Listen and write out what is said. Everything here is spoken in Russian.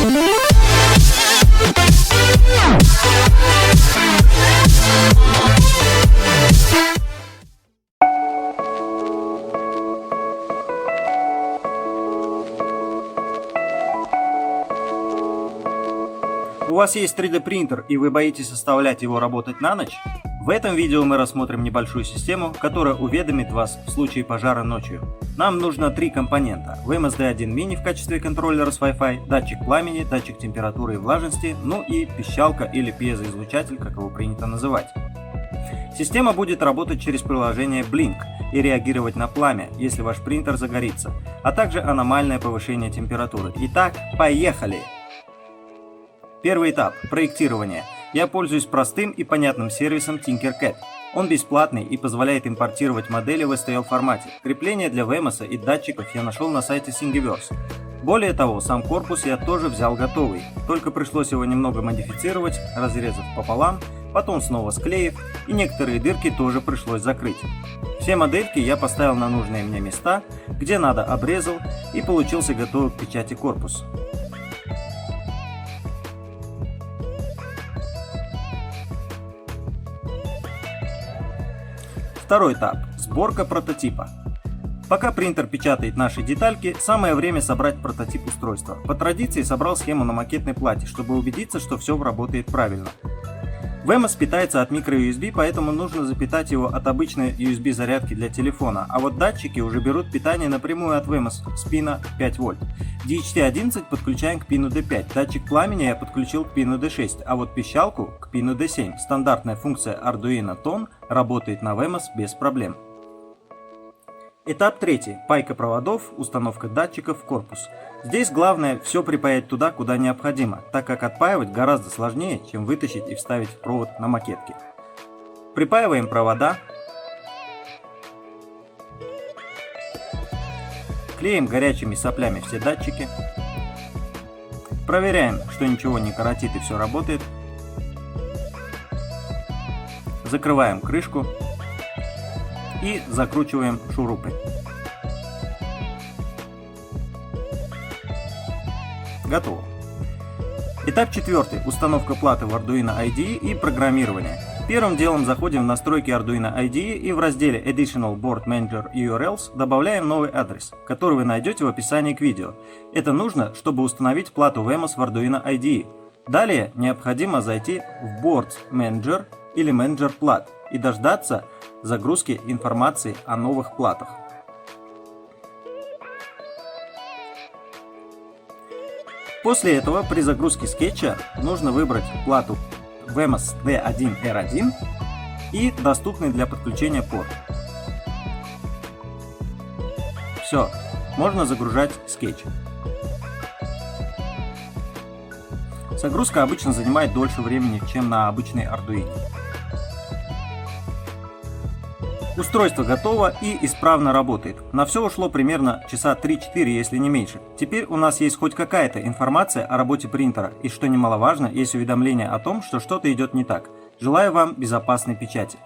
У вас есть 3D принтер и вы боитесь оставлять его работать на ночь? В этом видео мы рассмотрим небольшую систему, которая уведомит вас в случае пожара ночью. Нам нужно 3 компонента: VMSD1 Mini в качестве контроллера с Wi-Fi, датчик пламени, датчик температуры и влажности, ну и пищалка или пьезоизлучатель, как его принято называть. Система будет работать через приложение Blink и реагировать на пламя, если ваш принтер загорится, а также аномальное повышение температуры. Итак, поехали! Первый этап – проектирование. Я пользуюсь простым и понятным сервисом Tinkercad. Он бесплатный и позволяет импортировать модели в STL формате. Крепление для VMS и датчиков я нашел на сайте Thingiverse. Более того, сам корпус я тоже взял готовый, только пришлось его немного модифицировать, разрезав пополам, потом снова склеив, и некоторые дырки тоже пришлось закрыть. Все модельки я поставил на нужные мне места, где надо обрезал, и получился готовый к печати корпус. Второй этап – сборка прототипа. Пока принтер печатает наши детальки, самое время собрать прототип устройства. По традиции собрал схему на макетной плате, чтобы убедиться, что все работает правильно. VMS питается от microUSB, поэтому нужно запитать его от обычной USB зарядки для телефона, а вот датчики уже берут питание напрямую от VMS с пина 5 вольт. DHT11 подключаем к пину D5, датчик пламени я подключил к пину D6, а вот пищалку к пину D7. Стандартная функция Arduino Tone работает на VMS без проблем. Этап третий. Пайка проводов, установка датчиков в корпус. Здесь главное все припаять туда, куда необходимо, так как отпаивать гораздо сложнее, чем вытащить и вставить провод на макетке. Припаиваем провода. Клеим горячими соплями все датчики. Проверяем, что ничего не коротит и все работает. Закрываем крышку. И закручиваем шурупы. Готово. Этап четвертый. Установка платы в Arduino IDE и программирование. Первым делом заходим в настройки Arduino IDE и в разделе Additional Board Manager URLs добавляем новый адрес, который вы найдете в описании к видео. Это нужно, чтобы установить плату VMS в Arduino IDE. Далее необходимо зайти в Board Manager или Manager плат и дождаться загрузки информации о новых платах. После этого при загрузке скетча нужно выбрать плату VMS D1R1 и доступный для подключения порт. Все, можно загружать скетч. Загрузка обычно занимает дольше времени, чем на обычной Arduino. Устройство готово и исправно работает. На все ушло примерно часа 3-4, если не меньше. Теперь у нас есть хоть какая-то информация о работе принтера, и что немаловажно, есть уведомление о том, что что-то идет не так. Желаю вам безопасной печати.